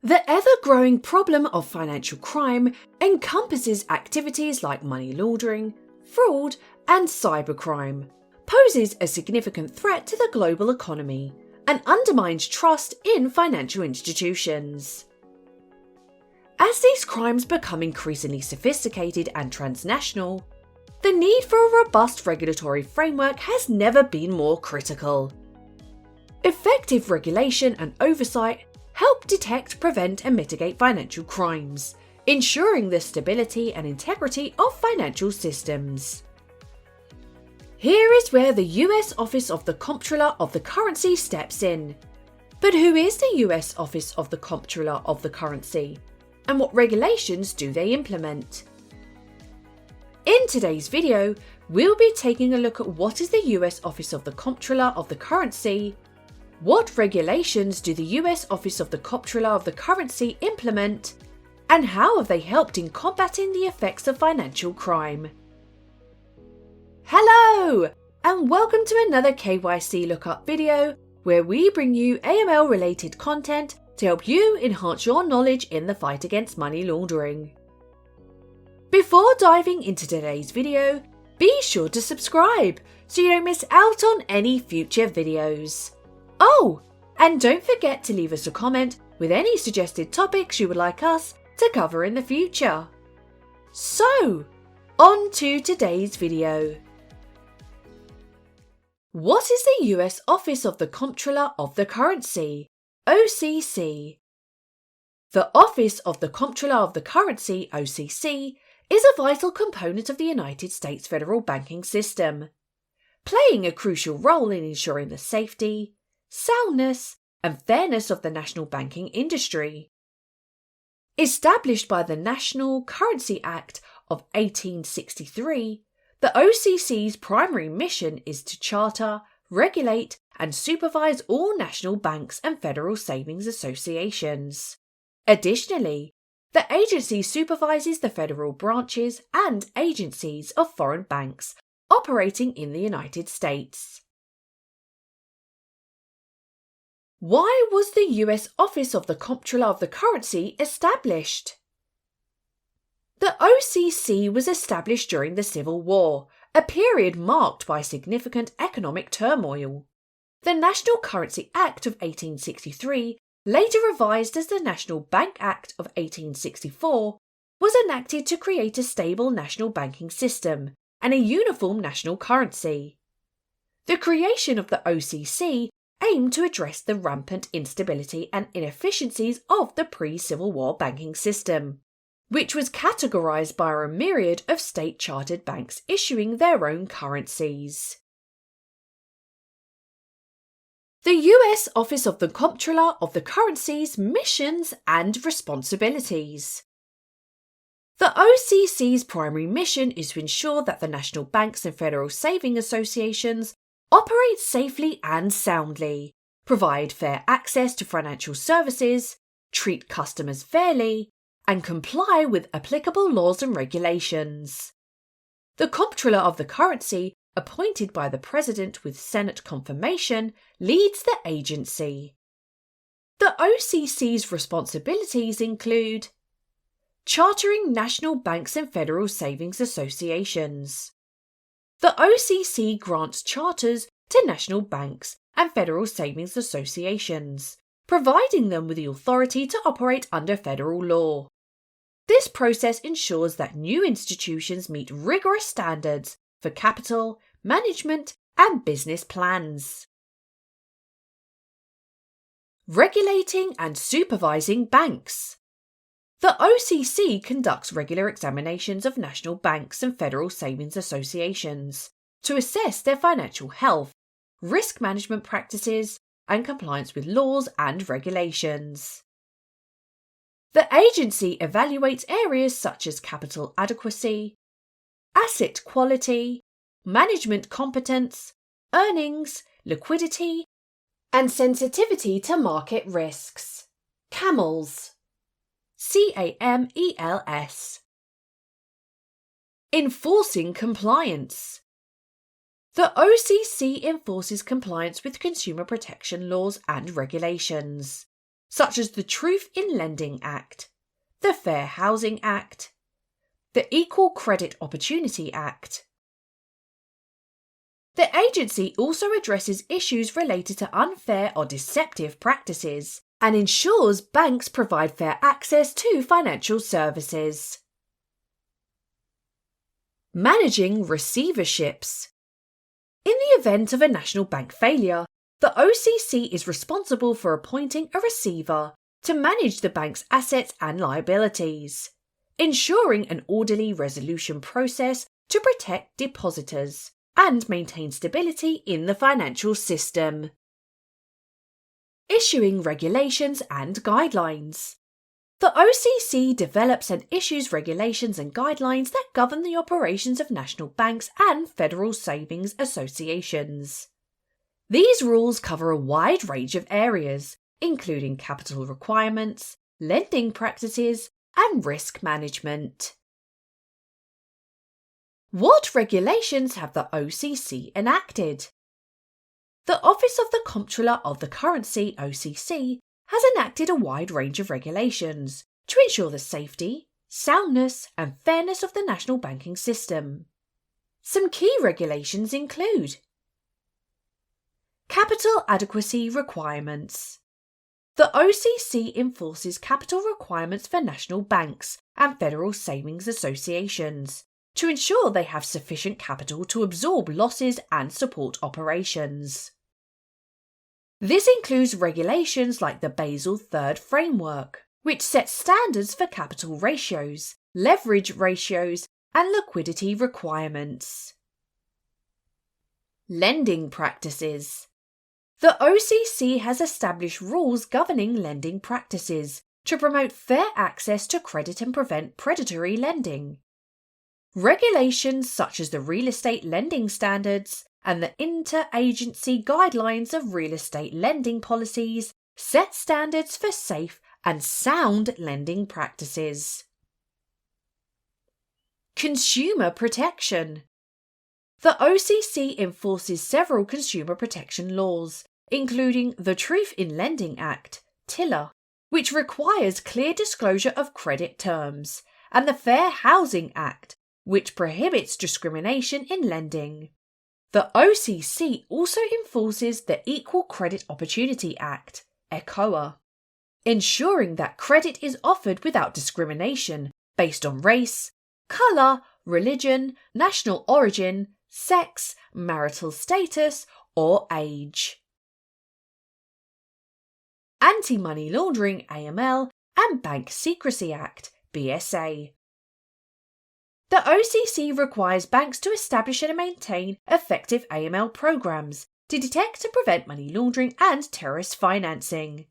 The ever-growing problem of financial crime encompasses activities like money laundering, fraud, and cybercrime, poses a significant threat to the global economy, and undermines trust in financial institutions. As these crimes become increasingly sophisticated and transnational, the need for a robust regulatory framework has never been more critical. Effective regulation and oversight help detect, prevent, and mitigate financial crimes, ensuring the stability and integrity of financial systems. Here is where the US Office of the Comptroller of the Currency steps in. But who is the US Office of the Comptroller of the Currency? And what regulations do they implement? In today's video, we'll be taking a look at what is the US Office of the Comptroller of the Currency, what regulations do the US Office of the Comptroller of the Currency implement, and how have they helped in combating the effects of financial crime. Hello, and welcome to another KYC Lookup video where we bring you AML related content to help you enhance your knowledge in the fight against money laundering. Before diving into today's video, be sure to subscribe so you don't miss out on any future videos. Oh, and don't forget to leave us a comment with any suggested topics you would like us to cover in the future. So, on to today's video. What is the US Office of the Comptroller of the Currency, OCC? The Office of the Comptroller of the Currency, OCC, is a vital component of the United States federal banking system, playing a crucial role in ensuring the safety, soundness, and fairness of the national banking industry. Established by the National Currency Act of 1863, the OCC's primary mission is to charter, regulate, and supervise all national banks and federal savings associations. Additionally, the agency supervises the federal branches and agencies of foreign banks operating in the United States. Why was the US Office of the Comptroller of the Currency established? The OCC was established during the Civil War, a period marked by significant economic turmoil. The National Currency Act of 1863, later revised as the National Bank Act of 1864, was enacted to create a stable national banking system and a uniform national currency. The creation of the OCC aimed to address the rampant instability and inefficiencies of the pre-Civil War banking system, which was categorised by a myriad of state-chartered banks issuing their own currencies. The US Office of the Comptroller of the Currency's missions and responsibilities. The OCC's primary mission is to ensure that the national banks and federal saving associations operate safely and soundly, provide fair access to financial services, treat customers fairly, and comply with applicable laws and regulations. The Comptroller of the Currency, appointed by the President with Senate confirmation, leads the agency. The OCC's responsibilities include chartering national banks and federal savings associations. The OCC grants charters to national banks and federal savings associations, providing them with the authority to operate under federal law. This process ensures that new institutions meet rigorous standards for capital, management, and business plans. Regulating and supervising banks. The OCC conducts regular examinations of national banks and federal savings associations to assess their financial health, risk management practices, and compliance with laws and regulations. The agency evaluates areas such as capital adequacy, asset quality, management competence, earnings, liquidity, and sensitivity to market risks. CAMELS. CAMELS. Enforcing compliance. The OCC enforces compliance with consumer protection laws and regulations. such as the Truth in Lending Act, the Fair Housing Act, the Equal Credit Opportunity Act. The agency also addresses issues related to unfair or deceptive practices and ensures banks provide fair access to financial services. Managing receiverships. In the event of a national bank failure, the OCC is responsible for appointing a receiver to manage the bank's assets and liabilities, ensuring an orderly resolution process to protect depositors and maintain stability in the financial system. Issuing regulations and guidelines. The OCC develops and issues regulations and guidelines that govern the operations of national banks and federal savings associations. These rules cover a wide range of areas, including capital requirements, lending practices, and risk management. What regulations have the OCC enacted? The Office of the Comptroller of the Currency, OCC, has enacted a wide range of regulations to ensure the safety, soundness, and fairness of the national banking system. Some key regulations include capital adequacy requirements. The OCC enforces capital requirements for national banks and federal savings associations to ensure they have sufficient capital to absorb losses and support operations. This includes regulations like the Basel III framework, which sets standards for capital ratios, leverage ratios, and liquidity requirements. Lending practices. The OCC has established rules governing lending practices to promote fair access to credit and prevent predatory lending. Regulations such as the Real Estate Lending Standards and the Interagency Guidelines of Real Estate Lending Policies set standards for safe and sound lending practices. Consumer protection. The OCC enforces several consumer protection laws, including the Truth in Lending Act, TILA, which requires clear disclosure of credit terms, and the Fair Housing Act, which prohibits discrimination in lending. The OCC also enforces the Equal Credit Opportunity Act, ECOA, ensuring that credit is offered without discrimination based on race, colour, religion, national origin, sex, marital status, or age. Anti-Money Laundering (AML) and Bank Secrecy Act (BSA). The OCC requires banks to establish and maintain effective AML programs to detect and prevent money laundering and terrorist financing.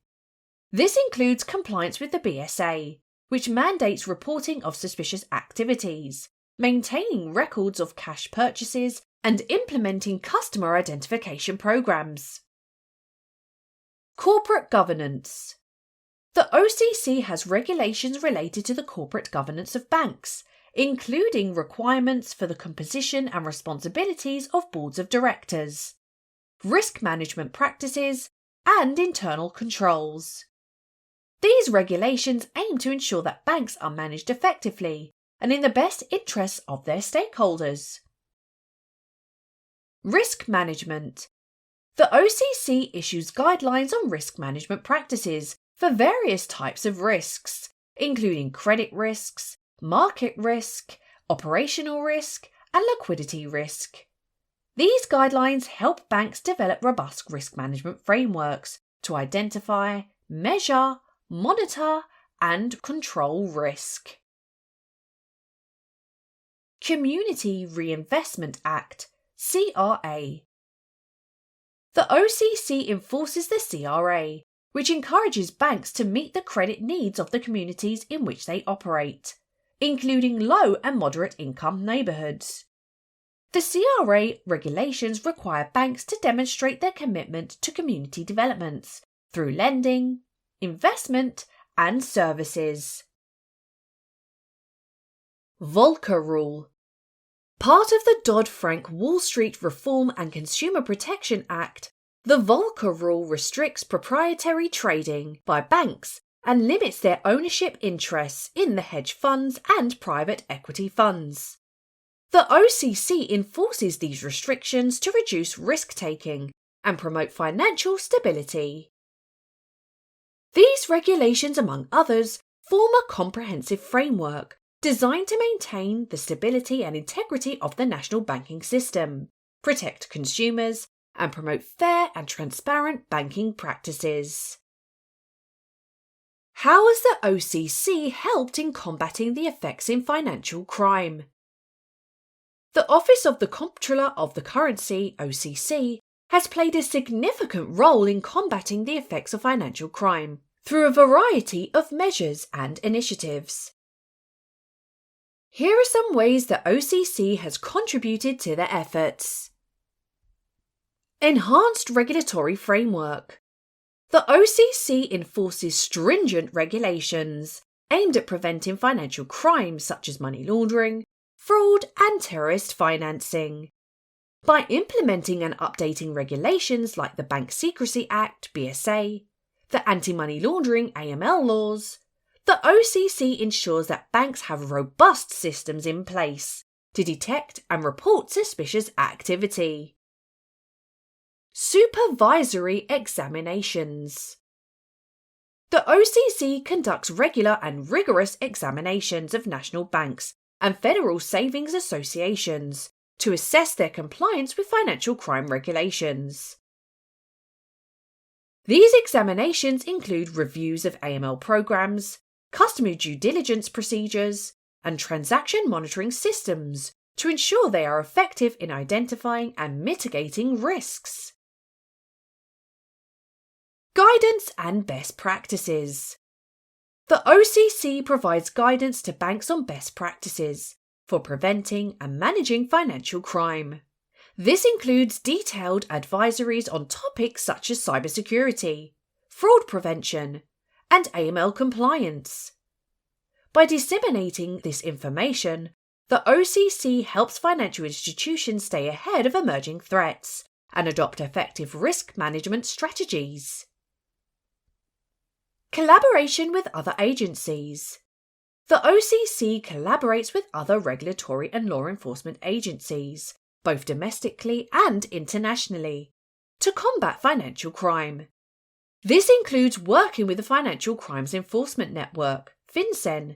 This includes compliance with the BSA, which mandates reporting of suspicious activities, maintaining records of cash purchases, and implementing customer identification programs. Corporate governance. The OCC has regulations related to the corporate governance of banks, including requirements for the composition and responsibilities of boards of directors, risk management practices, and internal controls. These regulations aim to ensure that banks are managed effectively and in the best interests of their stakeholders. Risk management. The OCC issues guidelines on risk management practices for various types of risks, including credit risks, market risk, operational risk, and liquidity risk. These guidelines help banks develop robust risk management frameworks to identify, measure, monitor, and control risk. Community Reinvestment Act, CRA. The OCC enforces the CRA, which encourages banks to meet the credit needs of the communities in which they operate, including low and moderate income neighbourhoods. The CRA regulations require banks to demonstrate their commitment to community developments through lending, investment, and services. Volcker Rule. Part of the Dodd-Frank Wall Street Reform and Consumer Protection Act, The Volcker Rule restricts proprietary trading by banks and limits their ownership interests in the hedge funds and private equity funds. The OCC enforces these restrictions to reduce risk-taking and promote financial stability. These regulations, among others, form a comprehensive framework designed to maintain the stability and integrity of the national banking system, protect consumers, and promote fair and transparent banking practices. How has the OCC helped in combating the effects in financial crime? The Office of the Comptroller of the Currency, OCC, has played a significant role in combating the effects of financial crime through a variety of measures and initiatives. Here are some ways the OCC has contributed to their efforts. Enhanced regulatory framework. The OCC enforces stringent regulations aimed at preventing financial crimes such as money laundering, fraud, and terrorist financing. By implementing and updating regulations like the Bank Secrecy Act, BSA, the Anti-Money Laundering, AML laws, the OCC ensures that banks have robust systems in place to detect and report suspicious activity. Supervisory examinations. The OCC conducts regular and rigorous examinations of national banks and federal savings associations to assess their compliance with financial crime regulations. These examinations include reviews of AML programs, customer due diligence procedures, and transaction monitoring systems to ensure they are effective in identifying and mitigating risks. Guidance and best practices. The OCC provides guidance to banks on best practices for preventing and managing financial crime. This includes detailed advisories on topics such as cybersecurity, fraud prevention, and AML compliance. By disseminating this information, the OCC helps financial institutions stay ahead of emerging threats and adopt effective risk management strategies. Collaboration with other agencies. The OCC collaborates with other regulatory and law enforcement agencies, both domestically and internationally, to combat financial crime. This includes working with the Financial Crimes Enforcement Network, FinCEN,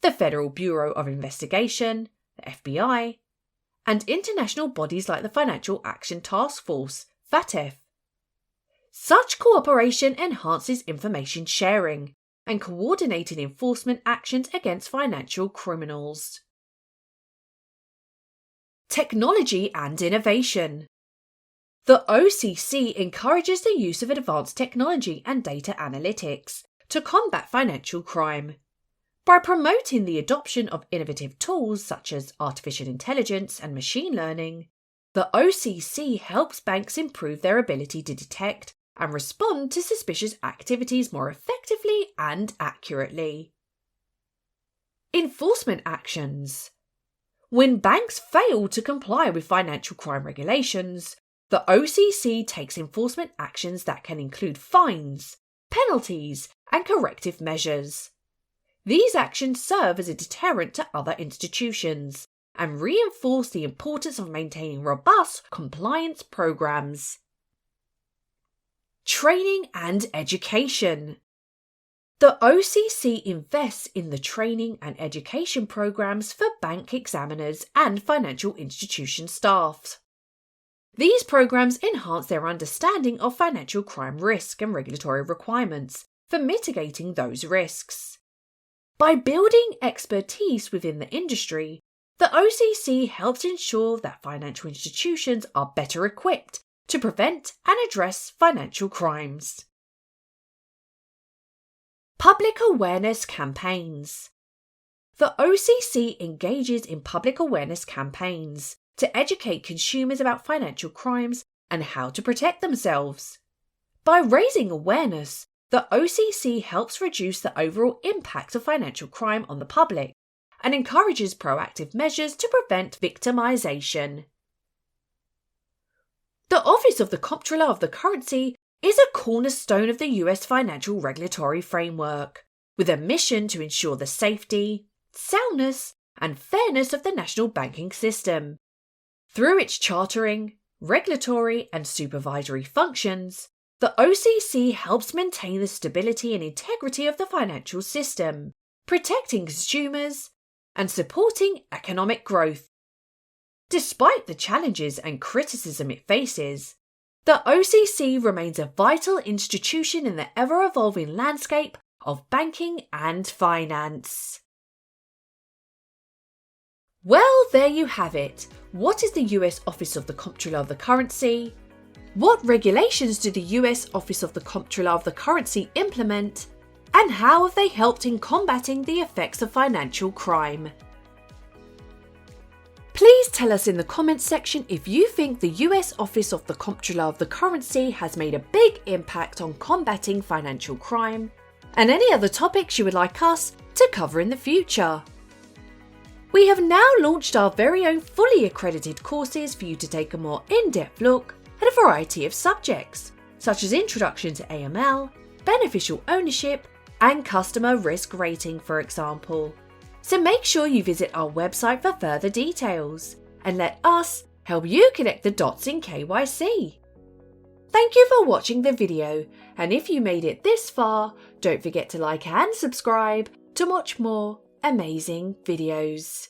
the Federal Bureau of Investigation, the FBI, and international bodies like the Financial Action Task Force, FATF. Such cooperation enhances information sharing and coordinated enforcement actions against financial criminals. Technology and innovation. The OCC encourages the use of advanced technology and data analytics to combat financial crime. By promoting the adoption of innovative tools such as artificial intelligence and machine learning, the OCC helps banks improve their ability to detect and respond to suspicious activities more effectively and accurately. Enforcement actions. When banks fail to comply with financial crime regulations, the OCC takes enforcement actions that can include fines, penalties, and corrective measures. These actions serve as a deterrent to other institutions and reinforce the importance of maintaining robust compliance programs. Training and education. The OCC invests in the training and education programs for bank examiners and financial institution staff. These programs enhance their understanding of financial crime risk and regulatory requirements for mitigating those risks. By building expertise within the industry, the OCC helps ensure that financial institutions are better equipped to prevent and address financial crimes. Public awareness campaigns. The OCC engages in public awareness campaigns to educate consumers about financial crimes and how to protect themselves. By raising awareness, the OCC helps reduce the overall impact of financial crime on the public and encourages proactive measures to prevent victimization. The Office of the Comptroller of the Currency is a cornerstone of the US financial regulatory framework, with a mission to ensure the safety, soundness, and fairness of the national banking system. Through its chartering, regulatory, and supervisory functions, the OCC helps maintain the stability and integrity of the financial system, protecting consumers and supporting economic growth. Despite the challenges and criticism it faces, the OCC remains a vital institution in the ever-evolving landscape of banking and finance. Well, there you have it. What is the US Office of the Comptroller of the Currency? What regulations do the US Office of the Comptroller of the Currency implement? And how have they helped in combating the effects of financial crime? Please tell us in the comments section if you think the US Office of the Comptroller of the Currency has made a big impact on combating financial crime, and any other topics you would like us to cover in the future. We have now launched our very own fully accredited courses for you to take a more in-depth look at a variety of subjects, such as Introduction to AML, Beneficial Ownership, and Customer Risk Rating, for example. So make sure you visit our website for further details, and let us help you connect the dots in KYC. Thank you for watching the video, and if you made it this far, don't forget to like and subscribe to watch more amazing videos.